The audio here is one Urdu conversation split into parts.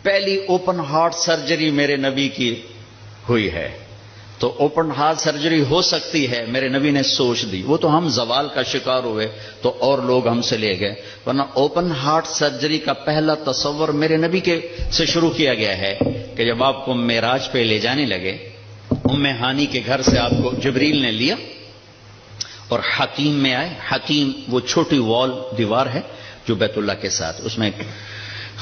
پہلی اوپن ہارٹ سرجری میرے نبی کی ہوئی ہے. تو اوپن ہارٹ سرجری ہو سکتی ہے، میرے نبی نے سوچ دی. وہ تو ہم زوال کا شکار ہوئے تو اور لوگ ہم سے لے گئے، ورنہ اوپن ہارٹ سرجری کا پہلا تصور میرے نبی کے سے شروع کیا گیا ہے کہ جب آپ کو معراج پہ لے جانے لگے، ام ہانی کے گھر سے آپ کو جبریل نے لیا اور حتیم میں آئے. حتیم وہ چھوٹی وال دیوار ہے جو بیت اللہ کے ساتھ، اس میں ایک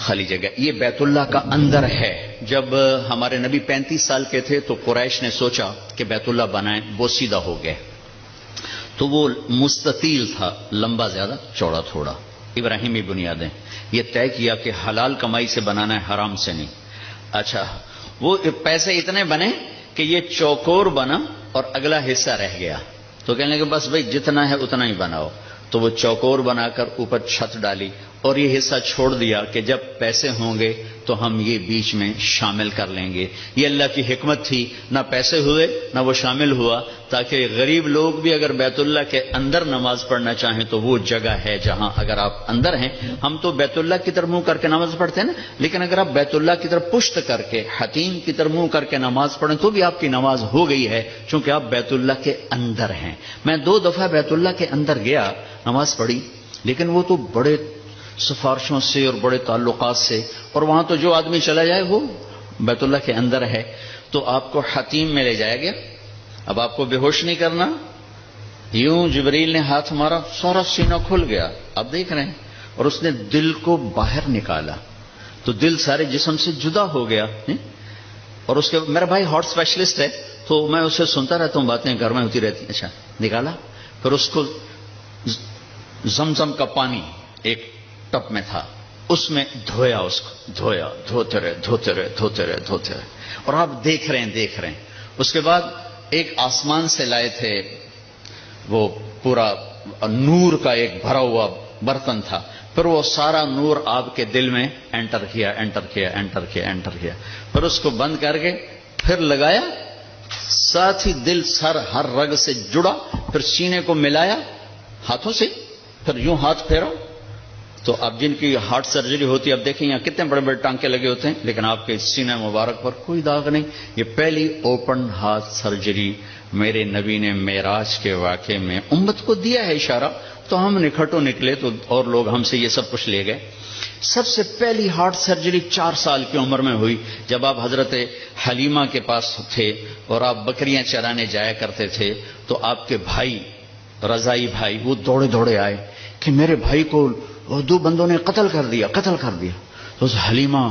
خالی جگہ. یہ بیت اللہ کا اندر ہے. جب ہمارے نبی 35 سال کے تھے تو قریش نے سوچا کہ بیت اللہ بنائیں، وہ سیدھا ہو گئے تو وہ مستطیل تھا، لمبا زیادہ چوڑا تھوڑا. ابراہیمی بنیادیں. یہ طے کیا کہ حلال کمائی سے بنانا ہے، حرام سے نہیں. اچھا وہ پیسے اتنے بنے کہ یہ چوکور بنا اور اگلا حصہ رہ گیا تو کہنے لگے بس بھائی جتنا ہے اتنا ہی بناؤ. تو وہ چوکور بنا کر اوپر چھت ڈالی اور یہ حصہ چھوڑ دیا کہ جب پیسے ہوں گے تو ہم یہ بیچ میں شامل کر لیں گے. یہ اللہ کی حکمت تھی، نہ پیسے ہوئے نہ وہ شامل ہوا، تاکہ غریب لوگ بھی اگر بیت اللہ کے اندر نماز پڑھنا چاہیں تو وہ جگہ ہے جہاں اگر آپ اندر ہیں. ہم تو بیت اللہ کی طرف منہ کر کے نماز پڑھتے ہیں نا، لیکن اگر آپ بیت اللہ کی طرف پشت کر کے حتیم کی طرف منہ کر کے نماز پڑھیں تو بھی آپ کی نماز ہو گئی ہے، چونکہ آپ بیت اللہ کے اندر ہیں. میں 2 دفعہ بیت اللہ کے اندر گیا، نماز پڑھی، لیکن وہ تو بڑے سفارشوں سے اور بڑے تعلقات سے، اور وہاں تو جو آدمی چلا جائے وہ بیت اللہ کے اندر ہے. تو آپ کو حتیم میں لے جایا گیا. اب آپ کو بے ہوش نہیں کرنا. یوں جبریل نے ہاتھ مارا، سارا سینہ کھل گیا، آپ دیکھ رہے ہیں، اور اس نے دل کو باہر نکالا تو دل سارے جسم سے جدا ہو گیا. اور اس کے میرا بھائی ہارٹ اسپیشلسٹ ہے تو میں اسے سنتا رہتا ہوں، باتیں گھر میں ہوتی رہتی. اچھا نکالا، پھر اس کو زمزم کا پانی ایک ٹپ میں تھا، اس میں دھویا، اس کو دھویا، دھوتے رہے اور آپ دیکھ رہے ہیں. اس کے بعد ایک آسمان سے لائے تھے، وہ پورا نور کا ایک بھرا ہوا برتن تھا، پھر وہ سارا نور آپ کے دل میں انٹر کیا. پھر اس کو بند کر کے پھر لگایا، ساتھ ہی دل سر ہر رگ سے جڑا، پھر سینے کو ملایا ہاتھوں سے، پھر یوں ہاتھ پھیرا. تو اب جن کی ہارٹ سرجری ہوتی ہے، اب دیکھیں یہاں کتنے بڑے بڑے ٹانکے لگے ہوتے ہیں، لیکن آپ کے سینہ مبارک پر کوئی داغ نہیں. یہ پہلی اوپن ہارٹ سرجری میرے نبی نے معراج کے واقعے میں امت کو دیا ہے اشارہ. تو ہم نکھٹو نکلے تو اور لوگ ہم سے یہ سب کچھ لے گئے. سب سے پہلی ہارٹ سرجری 4 سال کی عمر میں ہوئی، جب آپ حضرت حلیمہ کے پاس تھے اور آپ بکریاں چرانے جایا کرتے تھے. تو آپ کے بھائی رضائی بھائی وہ دوڑے آئے کہ میرے بھائی کو 2 بندوں نے قتل کر دیا. تو حلیمہ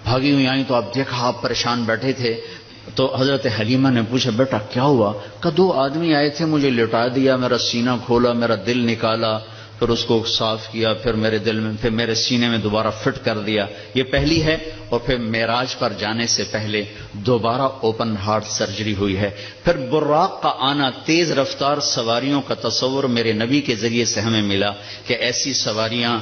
بھاگی ہوئی آئی تو آپ دیکھا آپ پریشان بیٹھے تھے. تو حضرت حلیمہ نے پوچھا بیٹا کیا ہوا؟ کہ 2 آدمی آئے تھے، مجھے لٹا دیا، میرا سینہ کھولا، میرا دل نکالا، پھر اس کو صاف کیا، پھر میرے دل میں، پھر میرے سینے میں دوبارہ فٹ کر دیا. یہ پہلی ہے. اور پھر معراج پر جانے سے پہلے دوبارہ اوپن ہارٹ سرجری ہوئی ہے. پھر براق کا آنا، تیز رفتار سواریوں کا تصور میرے نبی کے ذریعے سے ہمیں ملا کہ ایسی سواریاں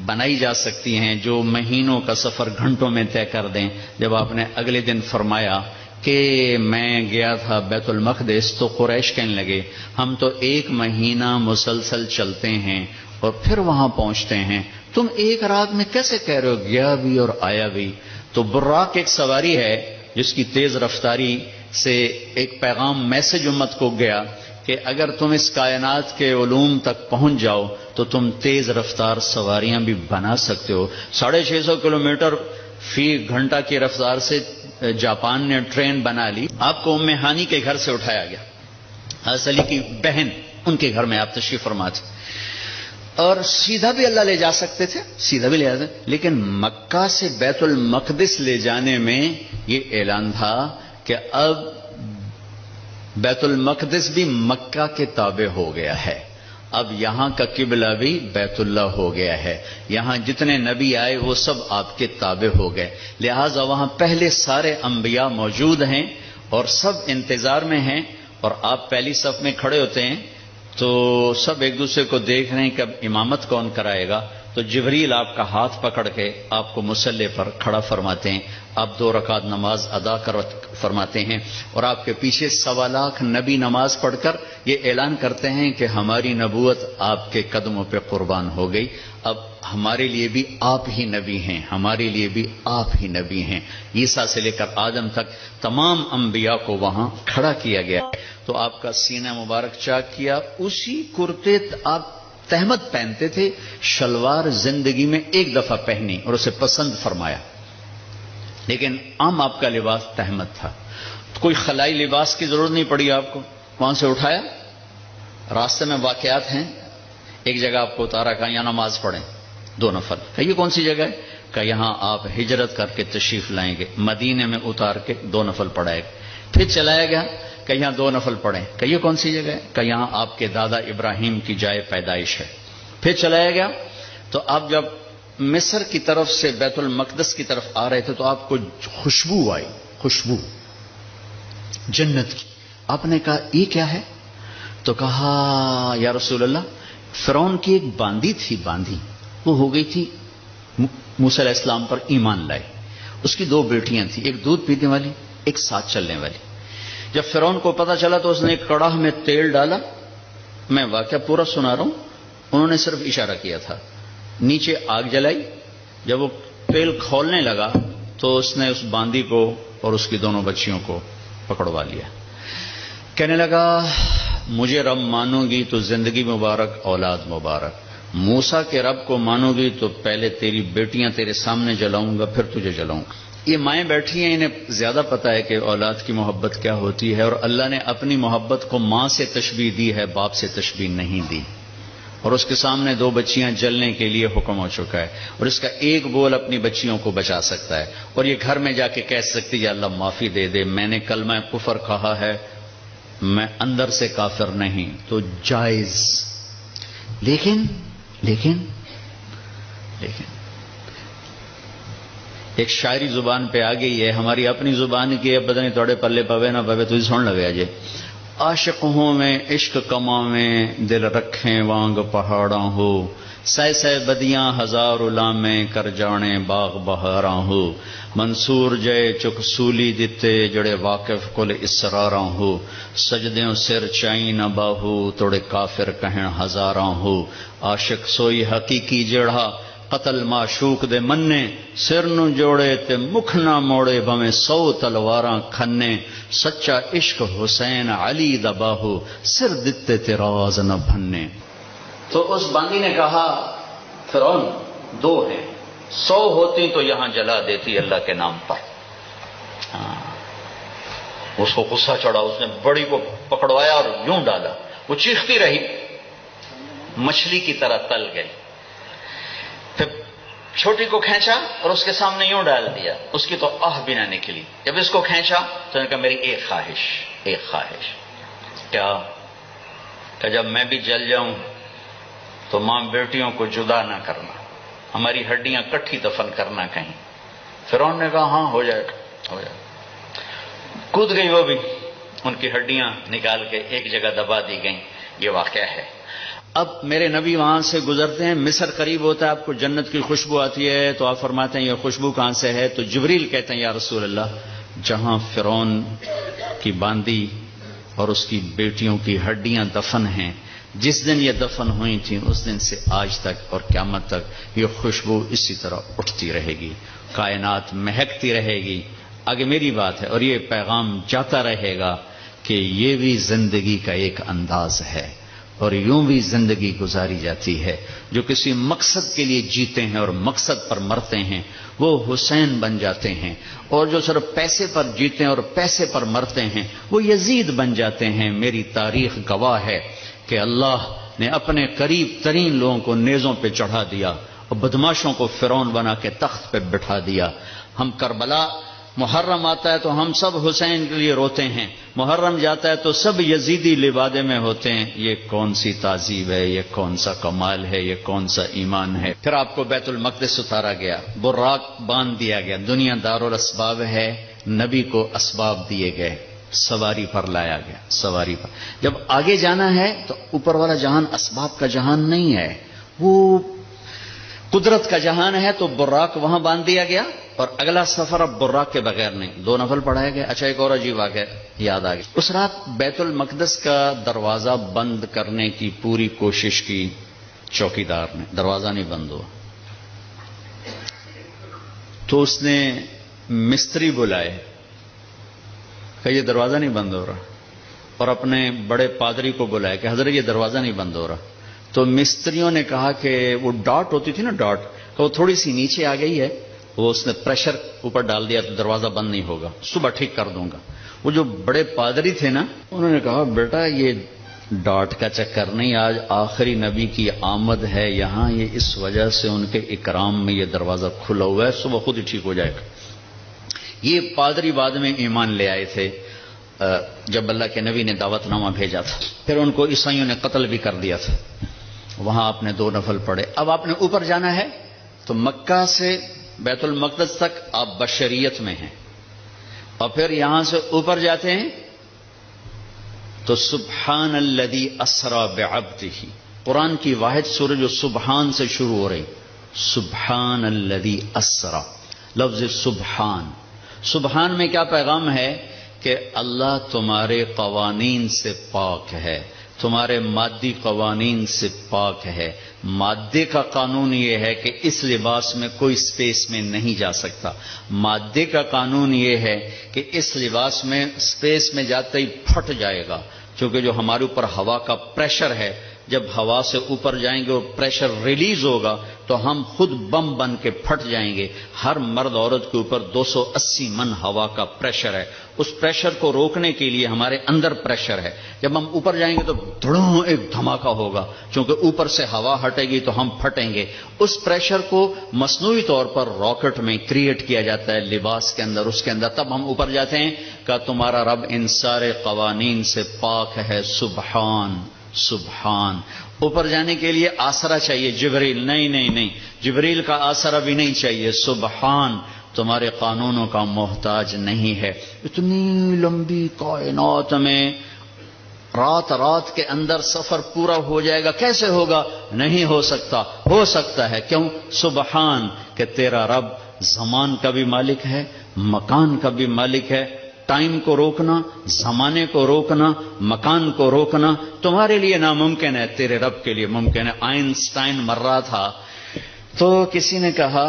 بنائی جا سکتی ہیں جو مہینوں کا سفر گھنٹوں میں طے کر دیں. جب آپ نے اگلے دن فرمایا کہ میں گیا تھا بیت المقدس تو قریش کہنے لگے ہم تو 1 مہینہ مسلسل چلتے ہیں اور پھر وہاں پہنچتے ہیں، تم 1 رات میں کیسے کہہ رہے ہو گیا بھی اور آیا بھی؟ تو براق ایک سواری ہے جس کی تیز رفتاری سے ایک پیغام میسج امت کو گیا کہ اگر تم اس کائنات کے علوم تک پہنچ جاؤ تو تم تیز رفتار سواریاں بھی بنا سکتے ہو. 650 کلومیٹر فی گھنٹہ کی رفتار سے جاپان نے ٹرین بنا لی. آپ کو ام ہانی کے گھر سے اٹھایا گیا، حضرت علی کی بہن، ان کے گھر میں آپ تشریف فرما تھے، اور سیدھا بھی اللہ لے جا سکتے تھے، سیدھا بھی لے جاتے، لیکن مکہ سے بیت المقدس لے جانے میں یہ اعلان تھا کہ اب بیت المقدس بھی مکہ کے تابع ہو گیا ہے، اب یہاں کا قبلہ بھی بیت اللہ ہو گیا ہے، یہاں جتنے نبی آئے وہ سب آپ کے تابع ہو گئے، لہٰذا وہاں پہلے سارے انبیاء موجود ہیں اور سب انتظار میں ہیں. اور آپ پہلی صف میں کھڑے ہوتے ہیں تو سب ایک دوسرے کو دیکھ رہے ہیں کہ اب امامت کون کرائے گا. تو جبریل آپ کا ہاتھ پکڑ کے آپ کو مصلی پر کھڑا فرماتے ہیں، آپ 2 رکعت نماز ادا فرماتے ہیں، اور آپ کے پیچھے 1.25 لاکھ نبی نماز پڑھ کر یہ اعلان کرتے ہیں کہ ہماری نبوت آپ کے قدموں پہ قربان ہو گئی، اب ہمارے لیے بھی آپ ہی نبی ہیں، ہمارے لیے بھی آپ ہی نبی ہیں۔ عیسیٰ سے لے کر آدم تک تمام انبیاء کو وہاں کھڑا کیا گیا، تو آپ کا سینہ مبارک چاک کیا، اسی کرتے آپ تہمت پہنتے تھے، شلوار زندگی میں ایک دفعہ پہنی اور اسے پسند فرمایا، لیکن عام آپ کا لباس تہمت تھا، کوئی خلائی لباس کی ضرورت نہیں پڑی آپ کو، وہاں سے اٹھایا، راستے میں واقعات ہیں، ایک جگہ آپ کو اتارا، کہا یہاں نماز پڑھیں 2 نفل، کہ یہ کون سی جگہ ہے؟ کہ یہاں آپ ہجرت کر کے تشریف لائیں گے، مدینے میں اتار کے 2 نفل پڑھائے گا، پھر چلایا گیا کہ یہاں 2 نفل پڑھیں، کہ یہ کون سی جگہ ہے؟ کہ یہاں آپ کے دادا ابراہیم کی جائے پیدائش ہے، پھر چلایا گیا، تو آپ جب مصر کی طرف سے بیت المقدس کی طرف آ رہے تھے تو آپ کو خوشبو آئی، خوشبو جنت کی، آپ نے کہا یہ کیا ہے؟ تو کہا یا رسول اللہ، فرعون کی ایک باندی تھی، باندی وہ ہو گئی تھی، موسیٰ علیہ السلام پر ایمان لائے، اس کی 2 بیٹیاں تھیں، ایک دودھ پینے والی، ایک ساتھ چلنے والی۔ جب فرعون کو پتا چلا تو اس نے ایک کڑاہ میں تیل ڈالا، میں واقعہ پورا سنا رہا ہوں، انہوں نے صرف اشارہ کیا تھا، نیچے آگ جلائی، جب وہ تیل کھولنے لگا تو اس نے اس باندی کو اور اس کی 2 بچیوں کو پکڑوا لیا، کہنے لگا مجھے رب مانو گی تو زندگی مبارک، اولاد مبارک، موسیٰ کے رب کو مانو گی تو پہلے تیری بیٹیاں تیرے سامنے جلاؤں گا، پھر تجھے جلاؤں گا۔ یہ مائیں بیٹھی ہیں، انہیں زیادہ پتہ ہے کہ اولاد کی محبت کیا ہوتی ہے، اور اللہ نے اپنی محبت کو ماں سے تشبیہ دی ہے، باپ سے تشبیہ نہیں دی، اور اس کے سامنے 2 بچیاں جلنے کے لیے حکم ہو چکا ہے، اور اس کا ایک بول اپنی بچیوں کو بچا سکتا ہے، اور یہ گھر میں جا کے کہہ سکتی ہے اللہ معافی دے دے، میں نے کلمہ کفر کہا ہے، میں اندر سے کافر نہیں، تو جائز۔ لیکن ایک شاعری زبان پہ آ گئی ہے، ہماری اپنی زبان کی ہے، پتہ نہیں تھوڑے پلے پوے نہ پوے، تو سن لگے جی، عاشق ہوں میں عشق کما میں دل رکھیں وانگ پہاڑاں ہو، سہ بدیاں 1000 لامیں کر جانے باغ بہاراں ہو، منصور جے چک سولی دتے جڑے واقف کل اسراراں ہو، سجدیوں سر چائی نہ باہو توڑے کافر کہن 1000 ہو، عاشق سوئی حقیقی جڑا قتل معشوق دے مننے، سر نو جوڑے تے مکھ نہ موڑے بھویں 100 تلواراں کھنے، سچا عشق حسین علی دا باہو سر دتے تے راز نہ بھنے۔ تو اس باندی نے کہا فرعون 2 ہیں، 100 ہوتی تو یہاں جلا دیتی اللہ کے نام پر۔ اس کو غصہ چڑھا، اس نے بڑی کو پکڑوایا اور یوں ڈالا، وہ چیختی رہی، مچھلی کی طرح تل گئی، پھر چھوٹی کو کھینچا اور اس کے سامنے یوں ڈال دیا، اس کی تو آہ بھی نہ نکلی، جب اس کو کھینچا تو نے کہا میری ایک خواہش کیا؟ کہ جب میں بھی جل جاؤں تو ماں بیٹیوں کو جدا نہ کرنا، ہماری ہڈیاں کٹھی دفن کرنا کہیں۔ فرعون نے کہا ہاں ہو جائے گا۔ کود گئی وہ بھی، ان کی ہڈیاں نکال کے ایک جگہ دبا دی گئیں، یہ واقعہ ہے۔ اب میرے نبی وہاں سے گزرتے ہیں، مصر قریب ہوتا ہے، آپ کو جنت کی خوشبو آتی ہے، تو آپ فرماتے ہیں یہ خوشبو کہاں سے ہے؟ تو جبریل کہتے ہیں یا رسول اللہ، جہاں فرعون کی باندی اور اس کی بیٹیوں کی ہڈیاں دفن ہیں، جس دن یہ دفن ہوئی تھیں اس دن سے آج تک اور قیامت تک یہ خوشبو اسی طرح اٹھتی رہے گی، کائنات مہکتی رہے گی۔ آگے میری بات ہے، اور یہ پیغام جاتا رہے گا کہ یہ بھی زندگی کا ایک انداز ہے، اور یوں بھی زندگی گزاری جاتی ہے۔ جو کسی مقصد کے لیے جیتے ہیں اور مقصد پر مرتے ہیں وہ حسین بن جاتے ہیں، اور جو صرف پیسے پر جیتے ہیں اور پیسے پر مرتے ہیں وہ یزید بن جاتے ہیں۔ میری تاریخ گواہ ہے کہ اللہ نے اپنے قریب ترین لوگوں کو نیزوں پہ چڑھا دیا اور بدماشوں کو فرعون بنا کے تخت پہ بٹھا دیا۔ ہم کربلا، محرم آتا ہے تو ہم سب حسین کے لیے روتے ہیں، محرم جاتا ہے تو سب یزیدی لبادے میں ہوتے ہیں۔ یہ کون سی تعذیب ہے، یہ کون سا کمال ہے، یہ کون سا ایمان ہے؟ پھر آپ کو بیت المقدس اتارا گیا، براق باندھ دیا گیا، دنیا دارالاسباب ہے، نبی کو اسباب دیے گئے، سواری پر لایا گیا، سواری پر۔ جب آگے جانا ہے تو اوپر والا جہان اسباب کا جہان نہیں ہے، وہ قدرت کا جہان ہے تو براق وہاں باندھ دیا گیا، اور اگلا سفر اب براق کے بغیر نہیں، 2 نفل پڑھایا گیا۔ اچھا ایک اور عجیب واقعہ یاد آ گیا، اس رات بیت المقدس کا دروازہ بند کرنے کی پوری کوشش کی چوکیدار نے، دروازہ نہیں بند ہوا، تو اس نے مستری بلائے کہ یہ دروازہ نہیں بند ہو رہا، اور اپنے بڑے پادری کو بلایا کہ حضرت یہ دروازہ نہیں بند ہو رہا۔ تو مستریوں نے کہا کہ وہ ڈاٹ ہوتی تھی نا، ڈاٹ کہ وہ تھوڑی سی نیچے آ گئی ہے، وہ اس نے پریشر اوپر ڈال دیا تو دروازہ بند نہیں ہوگا، صبح ٹھیک کر دوں گا۔ وہ جو بڑے پادری تھے نا، انہوں نے کہا بیٹا یہ ڈاٹ کا چکر نہیں، آج آخری نبی کی آمد ہے یہاں، یہ اس وجہ سے ان کے اکرام میں یہ دروازہ کھلا ہوا ہے، صبح خود ہی ٹھیک ہو جائے گا۔ یہ پادری بعد میں ایمان لے آئے تھے جب اللہ کے نبی نے دعوت نامہ بھیجا تھا، پھر ان کو عیسائیوں نے قتل بھی کر دیا تھا۔ وہاں آپ نے 2 نفل پڑھے۔ اب آپ نے اوپر جانا ہے تو مکہ سے بیت المقدس تک آپ بشریت میں ہیں، اور پھر یہاں سے اوپر جاتے ہیں تو سبحان الذی اسری بعبدہ، قرآن کی واحد سورہ جو سبحان سے شروع ہو رہی، سبحان الذی اسری، لفظ سبحان۔ سبحان میں کیا پیغام ہے کہ اللہ تمہارے قوانین سے پاک ہے، تمہارے مادی قوانین سے پاک ہے۔ مادے کا قانون یہ ہے کہ اس لباس میں کوئی سپیس میں نہیں جا سکتا، مادے کا قانون یہ ہے کہ اس لباس میں سپیس میں جاتے ہی پھٹ جائے گا، کیونکہ جو ہمارے اوپر ہوا کا پریشر ہے، جب ہوا سے اوپر جائیں گے اور پریشر ریلیز ہوگا تو ہم خود بم بن کے پھٹ جائیں گے۔ ہر مرد عورت کے اوپر 280 من ہوا کا پریشر ہے، اس پریشر کو روکنے کے لیے ہمارے اندر پریشر ہے، جب ہم اوپر جائیں گے تو دھڑوں ایک دھماکہ ہوگا، چونکہ اوپر سے ہوا ہٹے گی تو ہم پھٹیں گے۔ اس پریشر کو مصنوعی طور پر راکٹ میں کریٹ کیا جاتا ہے لباس کے اندر، اس کے اندر، تب ہم اوپر جاتے ہیں کہ تمہارا رب ان سارے قوانین سے پاک ہے، سبحان سبحان۔ اوپر جانے کے لیے آسرا چاہیے، جبریل نہیں، جبریل کا آسرا بھی نہیں چاہیے، سبحان تمہارے قانونوں کا محتاج نہیں ہے۔ اتنی لمبی کائنات میں رات کے اندر سفر پورا ہو جائے گا، کیسے ہوگا؟ نہیں ہو سکتا، ہو سکتا ہے، کیوں؟ سبحان کہ تیرا رب زمان کا بھی مالک ہے، مکان کا بھی مالک ہے۔ ٹائم کو روکنا، زمانے کو روکنا، مکان کو روکنا تمہارے لیے ناممکن ہے، تیرے رب کے لیے ممکن ہے۔ آئنسٹائن مر رہا تھا تو کسی نے کہا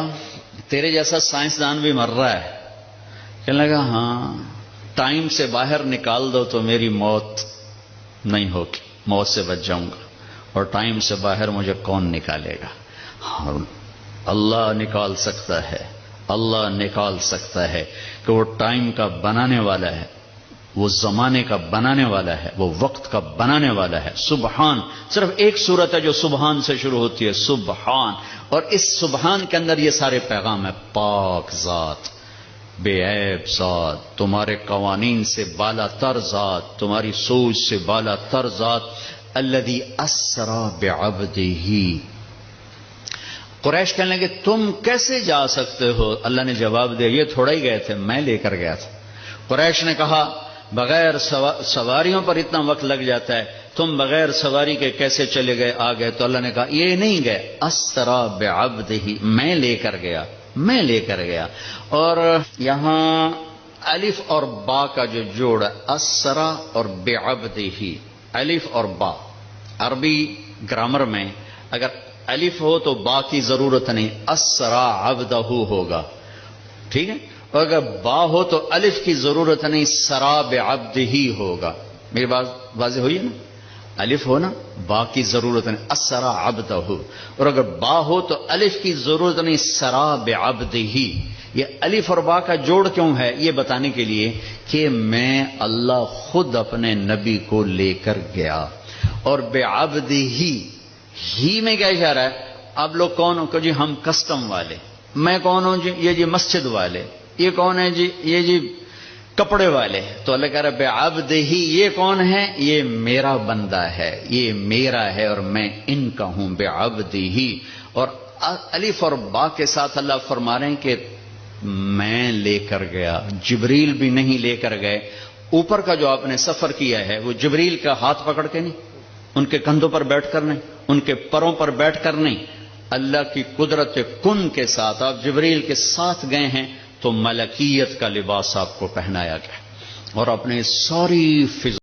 تیرے جیسا سائنسدان بھی مر رہا ہے، کہنے لگا ہاں ٹائم سے باہر نکال دو تو میری موت نہیں ہوگی، موت سے بچ جاؤں گا، اور ٹائم سے باہر مجھے کون نکالے گا؟ اللہ نکال سکتا ہے، اللہ نکال سکتا ہے کہ وہ ٹائم کا بنانے والا ہے، وہ زمانے کا بنانے والا ہے، وہ وقت کا بنانے والا ہے۔ سبحان صرف ایک صورت ہے جو سبحان سے شروع ہوتی ہے، سبحان، اور اس سبحان کے اندر یہ سارے پیغام ہے۔ پاک ذات، بے عیب ذات، تمہارے قوانین سے بالا تر ذات، تمہاری سوچ سے بالا تر ذات، الذی اسری بعبدہ۔ قریش کہنے لگے تم کیسے جا سکتے ہو؟ اللہ نے جواب دیا یہ تھوڑا ہی گئے تھے، میں لے کر گیا تھا۔ قریش نے کہا بغیر سواریوں پر اتنا وقت لگ جاتا ہے، تم بغیر سواری کے کیسے چلے گئے آ گئے؟ تو اللہ نے کہا یہ نہیں گئے، اسری بعبدہ، میں لے کر گیا، میں لے کر گیا۔ اور یہاں الف اور با کا جو جوڑ ہے، اسری اور بعبدہ، الف اور با، عربی گرامر میں اگر الف ہو تو با کی ضرورت نہیں، اسری عبدہ ہوگا، ٹھیک ہے؟ اور اگر با ہو تو الف کی ضرورت نہیں، سرا بعبدہ ہوگا۔ میری بات واضح ہوئی ہے نا؟ الف ہو نا، با کی ضرورت نہیں، اسری عبدہ، اور اگر با ہو تو الف کی ضرورت نہیں، سرا بعبدہ۔ یہ الف اور با کا جوڑ کیوں ہے؟ یہ بتانے کے لیے کہ میں اللہ خود اپنے نبی کو لے کر گیا، اور بعبدہ ہی میں کیا اشارہ ہے؟ اب لوگ کون ہو کہ جی ہم کسٹم والے، میں کون ہوں جی؟ یہ جی مسجد والے، یہ کون ہے جی؟ یہ جی کپڑے والے۔ تو اللہ کہہ رہا بعبدہ، یہ کون ہے؟ یہ میرا بندہ ہے، یہ میرا ہے اور میں ان کا ہوں، بعبدہ۔ اور الف اور با کے ساتھ اللہ فرما رہے ہیں کہ میں لے کر گیا، جبریل بھی نہیں لے کر گئے۔ اوپر کا جو آپ نے سفر کیا ہے وہ جبریل کا ہاتھ پکڑ کے نہیں، ان کے کندھوں پر بیٹھ کر نہیں، ان کے پروں پر بیٹھ کر نہیں، اللہ کی قدرت کن کے ساتھ آپ جبریل کے ساتھ گئے ہیں تو ملکیت کا لباس آپ کو پہنایا گیا اور اپنے ساری فضا